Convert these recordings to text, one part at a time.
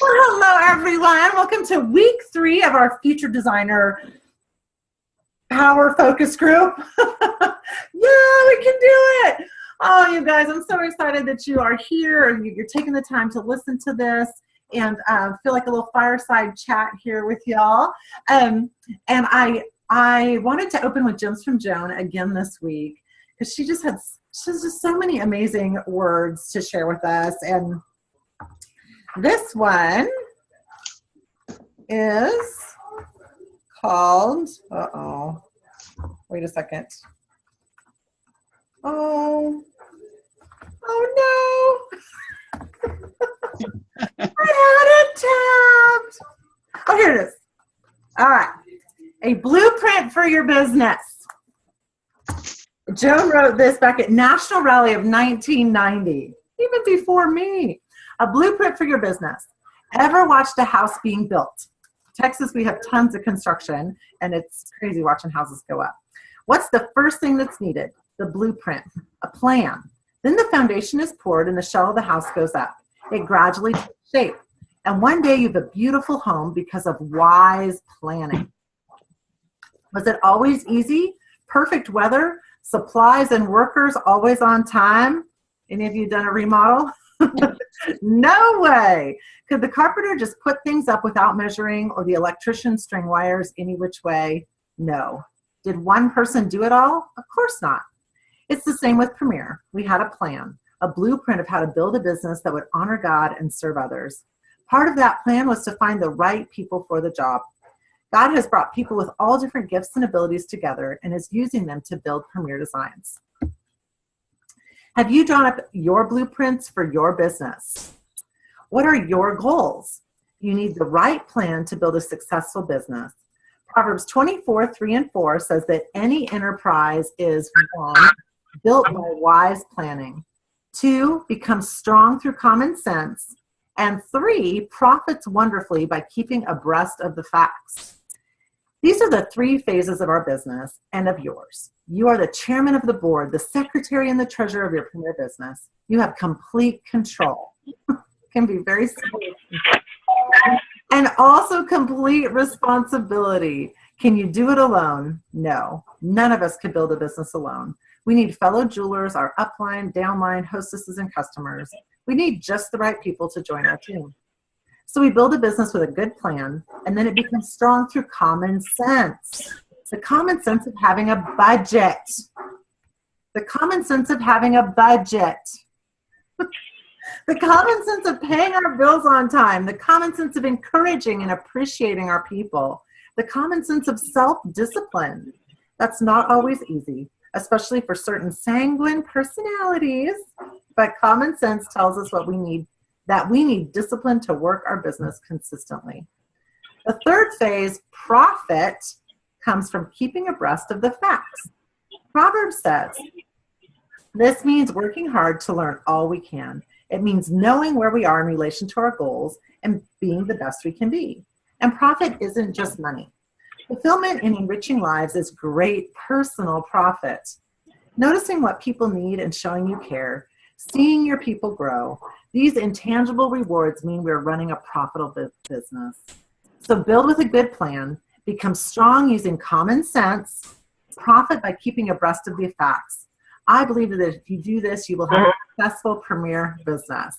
Hello, everyone. Welcome to week 3 of our Future Designer Power Focus Group. Yeah, we can do it. Oh, you guys, I'm so excited that you are here. You're taking the time to listen to this and feel like a little fireside chat here with y'all. And I wanted to open with Gems from Joan again this week because she has just so many amazing words to share with us. And this one is called, wait a second. Oh no. I had it tabbed. Oh, here it is. All right. A blueprint for your business. Joan wrote this back at National Rally of 1990, even before me. A blueprint for your business. Ever watched a house being built? Texas, we have tons of construction, and it's crazy watching houses go up. What's the first thing that's needed? The blueprint, a plan. Then the foundation is poured, and the shell of the house goes up. It gradually takes shape. And one day you have a beautiful home because of wise planning. Was it always easy? Perfect weather? Supplies and workers always on time? Any of you done a remodel? No way. Could the carpenter just put things up without measuring, or the electrician string wires any which way? No. Did one person do it all? Of course not. It's the same with Premier. We had a plan, a blueprint of how to build a business that would honor God and serve others. Part of that plan was to find the right people for the job. God has brought people with all different gifts and abilities together and is using them to build Premier Designs. Have you drawn up your blueprints for your business? What are your goals? You need the right plan to build a successful business. Proverbs 24:3-4 says that any enterprise is 1, built by wise planning, 2, becomes strong through common sense, and 3, profits wonderfully by keeping abreast of the facts. These are the 3 phases of our business and of yours. You are the chairman of the board, the secretary, and the treasurer of your Premier business. You have complete control. Can be very scary. And also complete responsibility. Can you do it alone? No. None of us could build a business alone. We need fellow jewelers, our upline, downline, hostesses, and customers. We need just the right people to join our team. So we build a business with a good plan, and then it becomes strong through common sense. The common sense of having a budget. The common sense of having a budget. The common sense of paying our bills on time. The common sense of encouraging and appreciating our people. The common sense of self-discipline. That's not always easy, especially for certain sanguine personalities, but common sense tells us what we need, that we need discipline to work our business consistently. The third phase, profit, comes from keeping abreast of the facts. Proverbs says, this means working hard to learn all we can. It means knowing where we are in relation to our goals and being the best we can be. And profit isn't just money. Fulfillment in enriching lives is great personal profit. Noticing what people need and showing you care, seeing your people grow, these intangible rewards mean we're running a profitable business. So build with a good plan, become strong using common sense, profit by keeping abreast of the facts. I believe that if you do this, you will have a successful Premier business.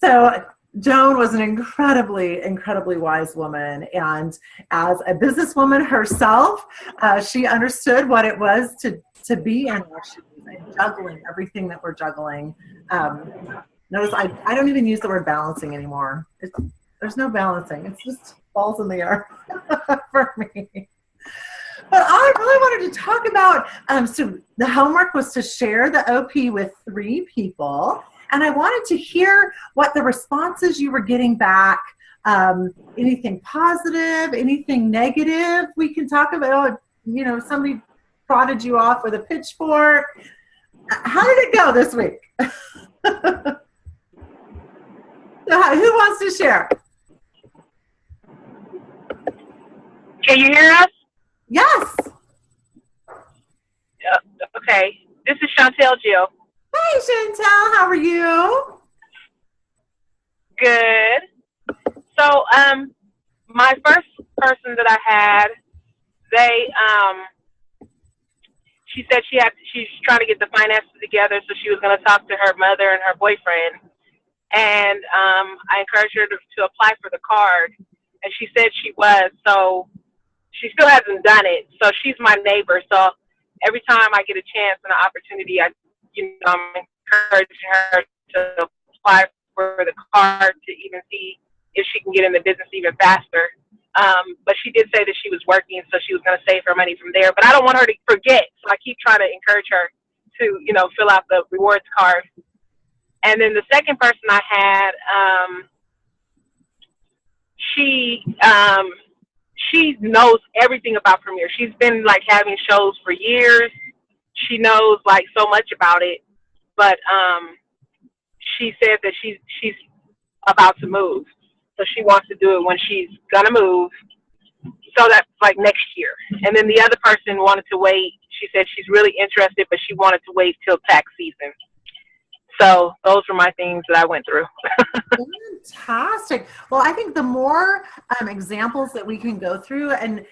So Joan was an incredibly, incredibly wise woman. And as a businesswoman herself, she understood what it was to be in our shoes and juggling everything that we're juggling. Notice I don't even use the word balancing anymore. There's no balancing. It's just balls in the air for me. But I really wanted to talk about, so the homework was to share the OP with 3 people. And I wanted to hear what the responses you were getting back, anything positive, anything negative we can talk about. You know, somebody prodded you off with a pitchfork. How did it go this week? So who wants to share? Can you hear us? Yes. Okay. This is Chantel Jill. Hey, Chantel. How are you? Good. My first person that I had, they she said she's trying to get the finances together, so she was going to talk to her mother and her boyfriend. And I encouraged her to apply for the card, and she said she was. So she still hasn't done it. So she's my neighbor. So every time I get a chance and an opportunity, I'm encouraging her to apply for the card to even see if she can get in the business even faster. But she did say that she was working, so she was going to save her money from there. But I don't want her to forget, so I keep trying to encourage her to, fill out the rewards card. And then the second person I had, she knows everything about Premiere. She's been like having shows for years. She knows like so much about it. But she said that she's about to move, so she wants to do it when she's gonna move. So that's like next year. And then the other person wanted to wait. She said she's really interested, but she wanted to wait till tax season. So those were my things that I went through. Fantastic. Well, I think the more examples that we can go through, and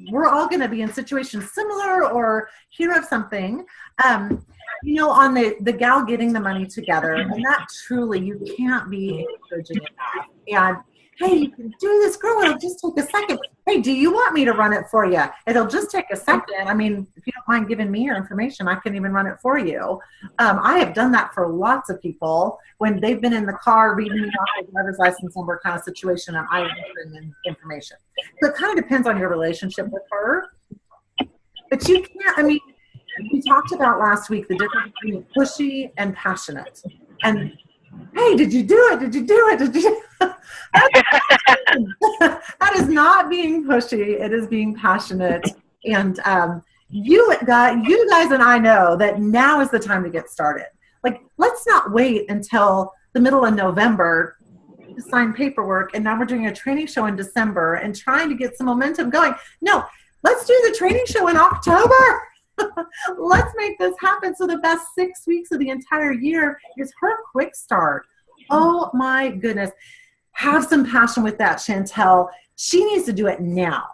we're all going to be in situations similar or hear of something, on the gal getting the money together, and that truly, you can't be encouraging enough. And hey, you can do this, girl. It'll just take a second. Hey, do you want me to run it for you? It'll just take a second. I mean, if you don't mind giving me your information, I can even run it for you. I have done that for lots of people when they've been in the car reading me off a driver's license number kind of situation, and I enter in information. So it kind of depends on your relationship with her. But you can't, I mean, we talked about last week the difference between pushy and passionate. And hey, did you do it? Did you do it? Did you? That is not being pushy. It is being passionate. And you guys and I know that now is the time to get started. Like, let's not wait until the middle of November to sign paperwork, and now we're doing a training show in December and trying to get some momentum going. No, let's do the training show in October. Let's make this happen. So the best 6 weeks of the entire year is her quick start. Oh my goodness. Have some passion with that, Chantel. She needs to do it now.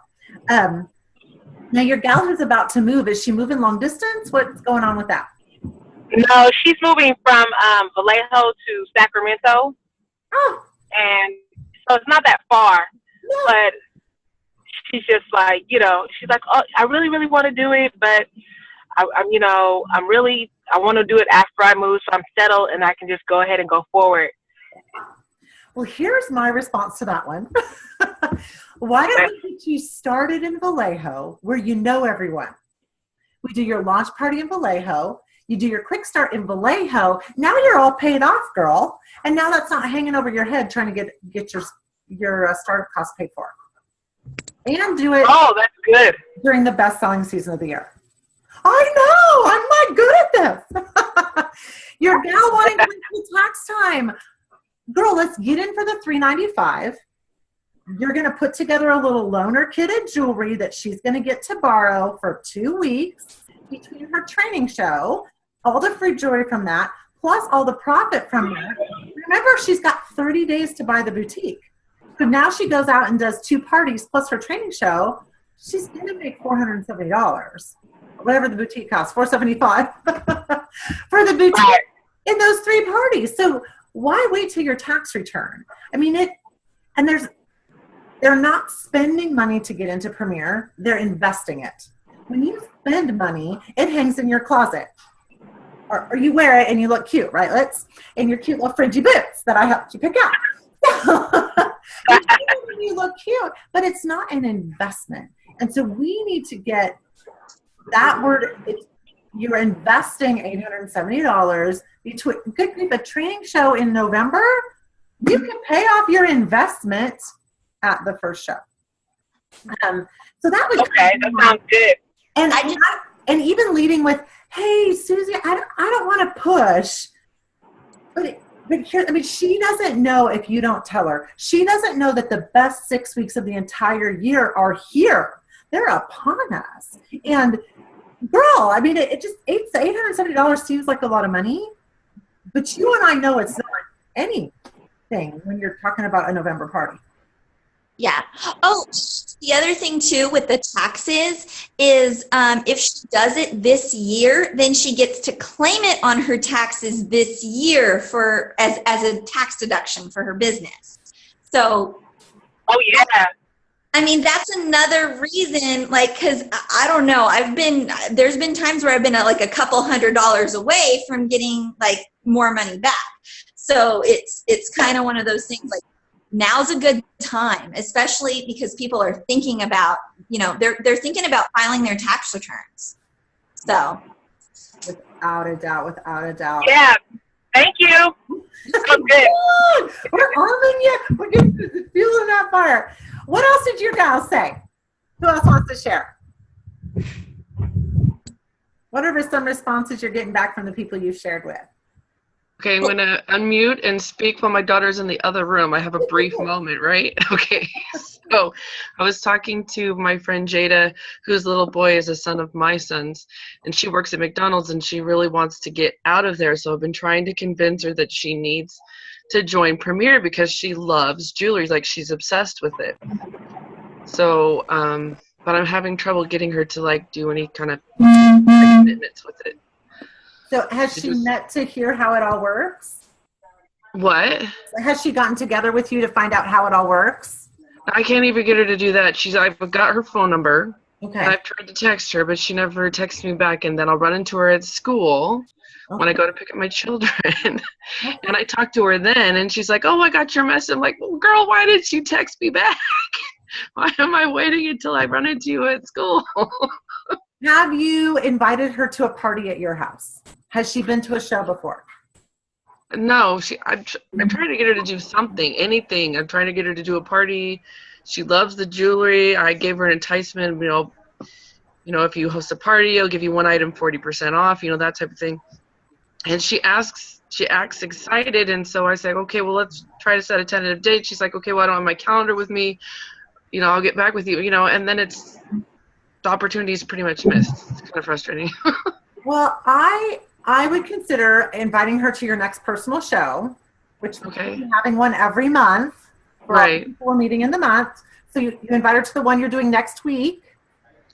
Now your gal who's about to move, is she moving long distance? What's going on with that? No, she's moving from Vallejo to Sacramento. Oh. And so it's not that far, No. but she's just like, she's like, oh, I really, really want to do it, but I want to do it after I move, so I'm settled and I can just go ahead and go forward. Well, here's my response to that one. Why don't we get you started in Vallejo, where you know everyone? We do your launch party in Vallejo. You do your quick start in Vallejo. Now you're all paid off, girl. And now that's not hanging over your head trying to get your startup costs paid for. And do it. Oh, that's good. During the best selling season of the year. I know. I'm not good at this. Your gal wanting to wait till tax time. Girl, let's get in for the $395. You're going to put together a little loaner kitted jewelry that she's going to get to borrow for 2 weeks between her training show, all the free jewelry from that, plus all the profit from that. Remember, she's got 30 days to buy the boutique. So now she goes out and does 2 parties plus her training show. She's going to make $470. Whatever the boutique costs, $475 for the boutique in those 3 parties. So why wait till your tax return? I mean, they're not spending money to get into Premiere. They're investing it. When you spend money, it hangs in your closet. Or you wear it and you look cute, right? In your cute little fringy boots that I helped you pick out. You look cute, but it's not an investment. And so we need to get that word. You're investing $870 between a training show in November. You can pay off your investment at the first show. So that would that sounds good. And even leading with, hey, Susie, I don't want to push, but here, I mean, she doesn't know if you don't tell her. She doesn't know that the best 6 weeks of the entire year are here. They're upon us. And girl, I mean, it just $870 seems like a lot of money, but you and I know it's not any. thing when you're talking about a November party. Yeah. Oh, the other thing too with the taxes is if she does it this year, then she gets to claim it on her taxes this year for as a tax deduction for her business. So, Oh yeah. I mean, that's another reason, like, because I don't know, there's been times where I've been at like a couple $100 away from getting like more money back. So it's kind of one of those things like, now's a good time, especially because people are thinking about, they're thinking about filing their tax returns. So. Without a doubt. Yeah. Thank you. So good. We're arming you. We're getting fueling that fire. What else did your gals say? Who else wants to share? What are some responses you're getting back from the people you shared with? Okay, I'm going to unmute and speak while my daughter's in the other room. I have a brief moment, right? Okay. So I was talking to my friend Jada, whose little boy is a son of my son's, and she works at McDonald's, and she really wants to get out of there. So I've been trying to convince her that she needs to join Premier because she loves jewelry. Like, she's obsessed with it. So, but I'm having trouble getting her to, like, do any kind of commitments with it. So has she met to hear how it all works? What? Has she gotten together with you to find out how it all works? I can't even get her to do that. I've got her phone number. Okay. And I've tried to text her, but she never texts me back. And then I'll run into her at school when I go to pick up my children. And I talk to her then, and she's like, oh, I got your message. I'm like, well, girl, why didn't you text me back? Why am I waiting until I run into you at school? Have you invited her to a party at your house? Has she been to a show before? No, I'm trying to get her to do something, anything. I'm trying to get her to do a party. She loves the jewelry. I gave her an enticement, if you host a party, I'll give you one item 40% off, that type of thing. And she acts excited, and so I said, okay, well, let's try to set a tentative date. She's like, okay, well, I don't have my calendar with me. I'll get back with you, and then the opportunity is pretty much missed. It's kind of frustrating. Well, I would consider inviting her to your next personal show, which we're having one every month. Right. We're meeting in the month. So you invite her to the one you're doing next week.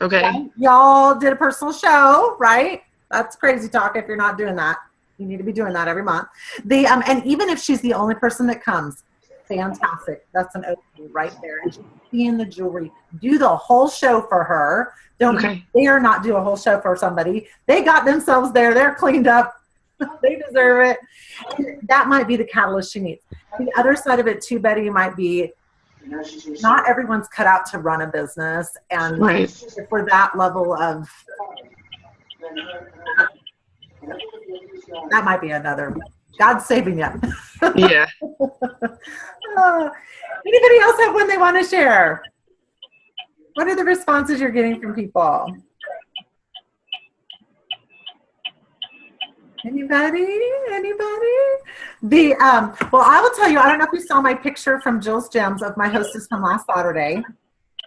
Okay. Right? Y'all did a personal show, right? That's crazy talk if you're not doing that. You need to be doing that every month. And even if she's the only person that comes, fantastic. That's an opening right there. And she's seeing the jewelry. Do the whole show for her. Don't dare not do a whole show for somebody. They got themselves there. They're cleaned up. They deserve it. And that might be the catalyst she needs. The other side of it too, Betty, might be not everyone's cut out to run a business. And if we're that level of, that might be another, God's saving you. Yeah. Anybody else have one they want to share? What are the responses you're getting from people? Anybody? Well, I will tell you, I don't know if you saw my picture from Jill's Gems of my hostess from last Saturday.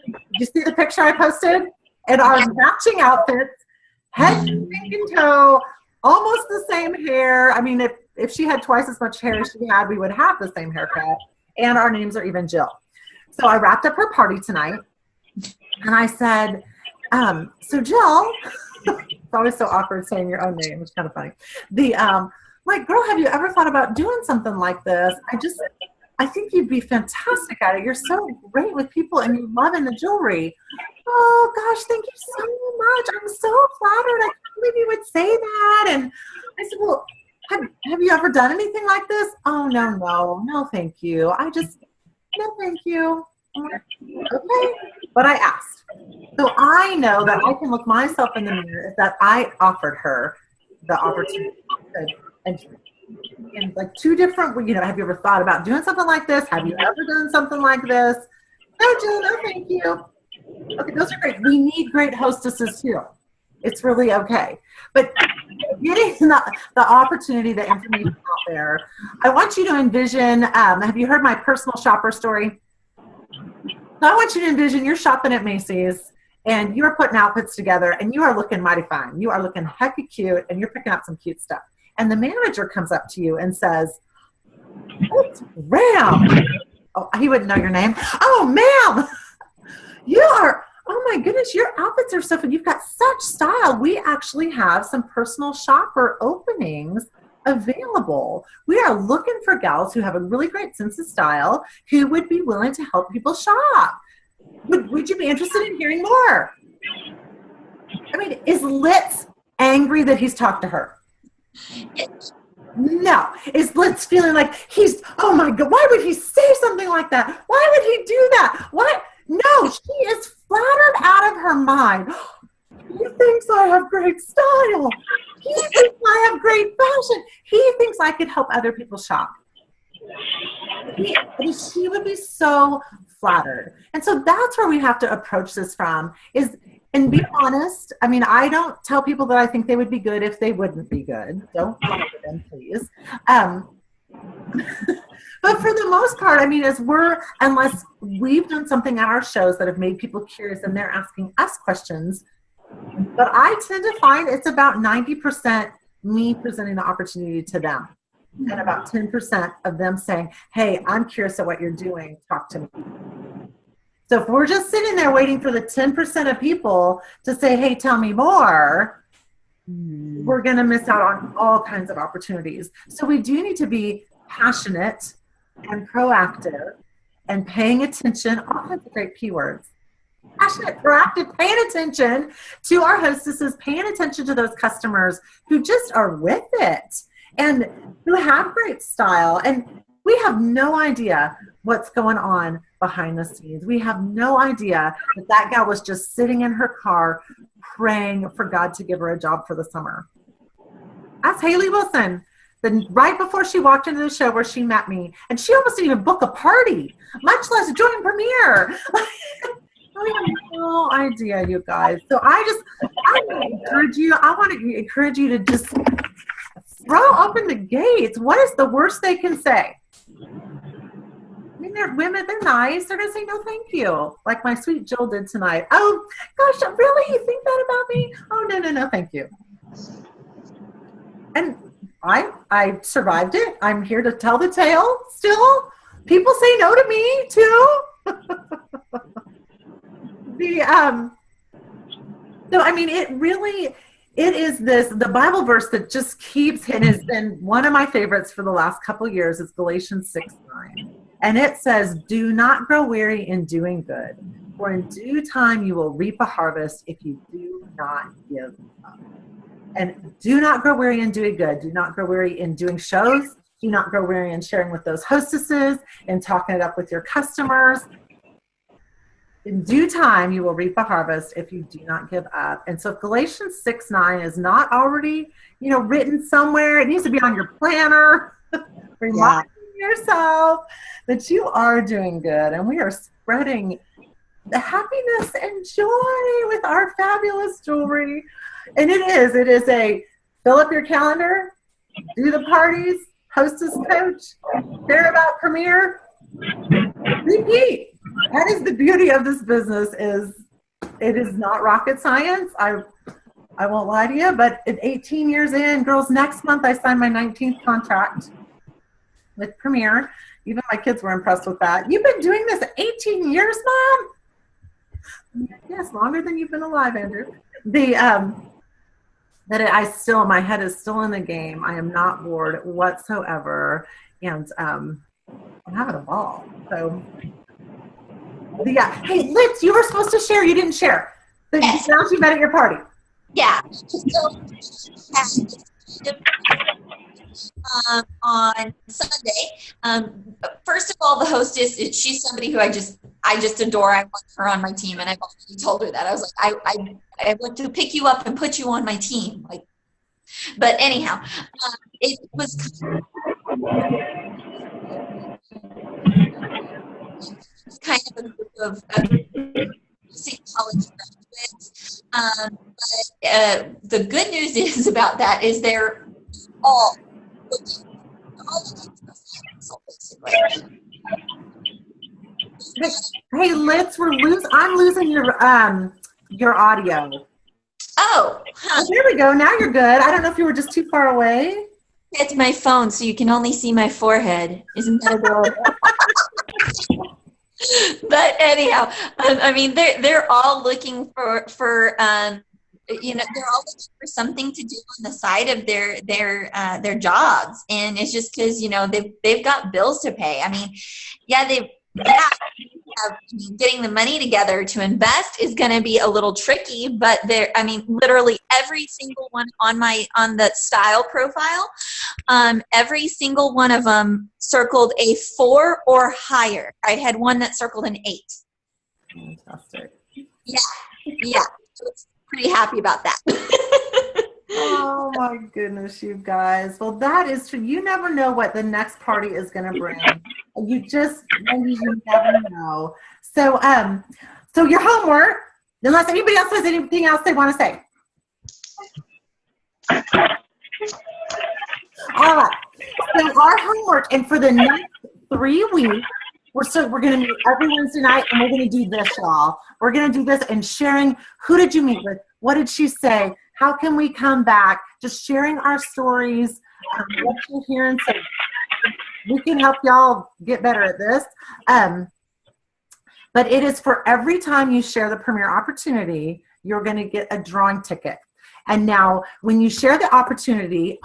Did you see the picture I posted? And our matching outfits, head to pink and toe, almost the same hair. I mean, if she had twice as much hair as she had, we would have the same haircut. And our names are even Jill. So I wrapped up her party tonight. And I said, so Jill, it's always so awkward saying your own name. It's kind of funny. Like, girl, have you ever thought about doing something like this? I think you'd be fantastic at it. You're so great with people and you love in the jewelry. Oh gosh, thank you so much. I'm so flattered. I can't believe you would say that. And I said, well, have you ever done anything like this? Oh, no, thank you. No, thank you. Okay, but I asked. So I know that I can look myself in the mirror that I offered her the opportunity. And like two different, have you ever thought about doing something like this? Have you ever done something like this? No, Jill, no, thank you. Okay, those are great. We need great hostesses too. It's really okay. But getting the opportunity, the information out there, I want you to envision, have you heard my personal shopper story? So I want you to envision you're shopping at Macy's and you're putting outfits together and you are looking mighty fine. You are looking hecka cute and you're picking out some cute stuff. And the manager comes up to you and says, It's Ram. Oh, he wouldn't know your name. Oh, ma'am. You are, oh my goodness, your outfits are so fun. You've got such style. We actually have some personal shopper openings available. We are looking for gals who have a really great sense of style, who would be willing to help people shop. Would you be interested in hearing more? I mean, is Litz angry that he's talked to her? No. Is Litz feeling like oh my God, why would he say something like that? Why would he do that? What? No, she is flattered out of her mind. He thinks I have great style. He thinks I have great fashion. He thinks I could help other people shop. She would be so flattered. And so that's where we have to approach this from, and be honest. I mean, I don't tell people that I think they would be good if they wouldn't be good. Don't flatter them, please. But for the most part, I mean, unless we've done something at our shows that have made people curious and they're asking us questions, but I tend to find it's about 90% me presenting the opportunity to them, and about 10% of them saying, hey, I'm curious at what you're doing, talk to me. So if we're just sitting there waiting for the 10% of people to say, hey, tell me more, we're going to miss out on all kinds of opportunities. So we do need to be passionate and proactive and paying attention, all kinds of great P words. Passionate, proactive, paying attention to our hostesses, paying attention to those customers who just are with it and who have great style. And we have no idea what's going on behind the scenes. We have no idea that gal was just sitting in her car praying for God to give her a job for the summer. Ask Haley Wilson. Right before she walked into the show where she met me, and she almost didn't even book a party, much less join Premiere. I have no idea, you guys. So I want to encourage you to just throw open the gates. What is the worst they can say? I mean, they're women, they're nice. They're going to say, no, thank you. Like my sweet Jill did tonight. Oh, gosh, really? You think that about me? Oh, no, thank you. And I survived it. I'm here to tell the tale still. People say no to me, too. So, I mean, it is the Bible verse that just keeps, and has been one of my favorites for the last couple of years, is Galatians 6:9. And it says, do not grow weary in doing good, for in due time you will reap a harvest if you do not give up. And do not grow weary in doing good. Do not grow weary in doing shows. Do not grow weary in sharing with those hostesses and talking it up with your customers. In due time, you will reap a harvest if you do not give up. And so if Galatians 6:9 is not already, written somewhere, it needs to be on your planner. Reminding yourself that you are doing good, and we are spreading the happiness and joy with our fabulous jewelry. And it is a fill up your calendar, do the parties, hostess coach, share about Premiere, repeat. That is the beauty of this business. It is not rocket science. I won't lie to you, but at 18 years in, girls, next month I signed my 19th contract with Premiere. Even my kids were impressed with that. You've been doing this 18 years, Mom? Yes, longer than you've been alive, Andrew. My head is still in the game. I am not bored whatsoever, and I'm having a ball. So, yeah. Hey, Litz, you were supposed to share. You didn't share. The girls you met at your party. Yeah. On Sunday. First of all, the hostess, she's somebody who I just adore. I want her on my team, and I've already told her that. I was like, I want to pick you up and put you on my team. But anyhow, it was kind of a group of college graduates. But the good news is about that is they're all looking for basically. Hey, Litz, I'm losing your audio. Oh, there we go. Now you're good. I don't know if you were just too far away. Get my phone so you can only see my forehead. Isn't that adorable? But anyhow, I mean, they're all looking for they're all looking for something to do on the side of their jobs, and it's just because they've got bills to pay. I mean, getting the money together to invest is going to be a little tricky, but literally every single one on the style profile, every single one of them circled a 4 or higher. I had one that circled an 8. Fantastic. Yeah. I was pretty happy about that. Oh my goodness, you guys. Well, that is true. You never know what the next party is going to bring. You never know. So, so your homework, unless anybody else has anything else they want to say. All right. So our homework, and for the next 3 weeks, we're going to meet every Wednesday night, and we're going to do this, y'all. We're going to do this and sharing, who did you meet with? What did she say? How can we come back? Just sharing our stories, what you're hearing, so we can help y'all get better at this. But it is for every time you share the Premier Opportunity, you're going to get a drawing ticket. And now, when you share the opportunity,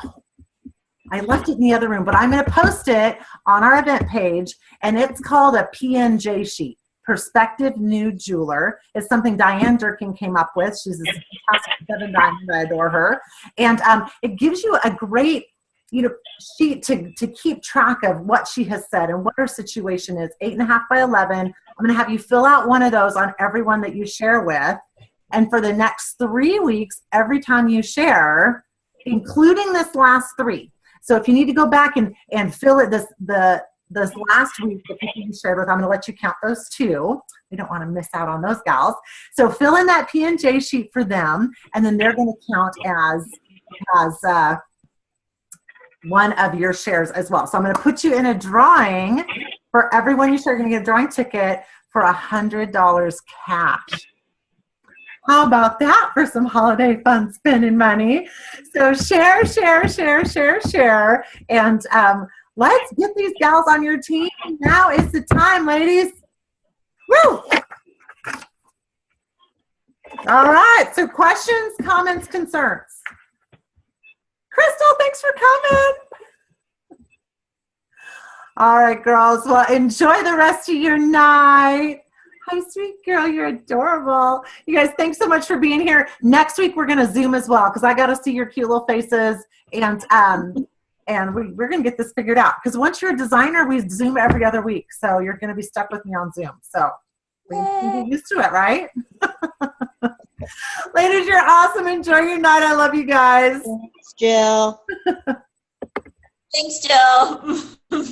I left it in the other room, but I'm going to post it on our event page, and it's called a PNJ sheet. Perspective Nude Jeweler is something Diane Durkin came up with. She's a fantastic Seven Diamond. I adore her. And it gives you a great sheet to keep track of what she has said and what her situation is. 8.5 by 11. I'm going to have you fill out one of those on everyone that you share with. And for the next 3 weeks, every time you share, including this last 3. So if you need to go back and fill it this last week, the people you shared with, I'm going to let you count those too. We don't want to miss out on those gals. So fill in that P&J sheet for them, and then they're going to count as one of your shares as well. So I'm going to put you in a drawing for everyone you share. You're going to get a drawing ticket for $100 cash. How about that for some holiday fun spending money? So share. And let's get these gals on your team. Now is the time, ladies. Woo! All right. So questions, comments, concerns. Crystal, thanks for coming. All right, girls. Well, enjoy the rest of your night. Hi, sweet girl. You're adorable. You guys, thanks so much for being here. Next week, we're going to Zoom as well, because I got to see your cute little faces. And we're going to get this figured out. Because once you're a designer, we Zoom every other week. So you're going to be stuck with me on Zoom. So we can get used to it, right? Ladies, you're awesome. Enjoy your night. I love you guys. Thanks, Jill. Thanks, Jill.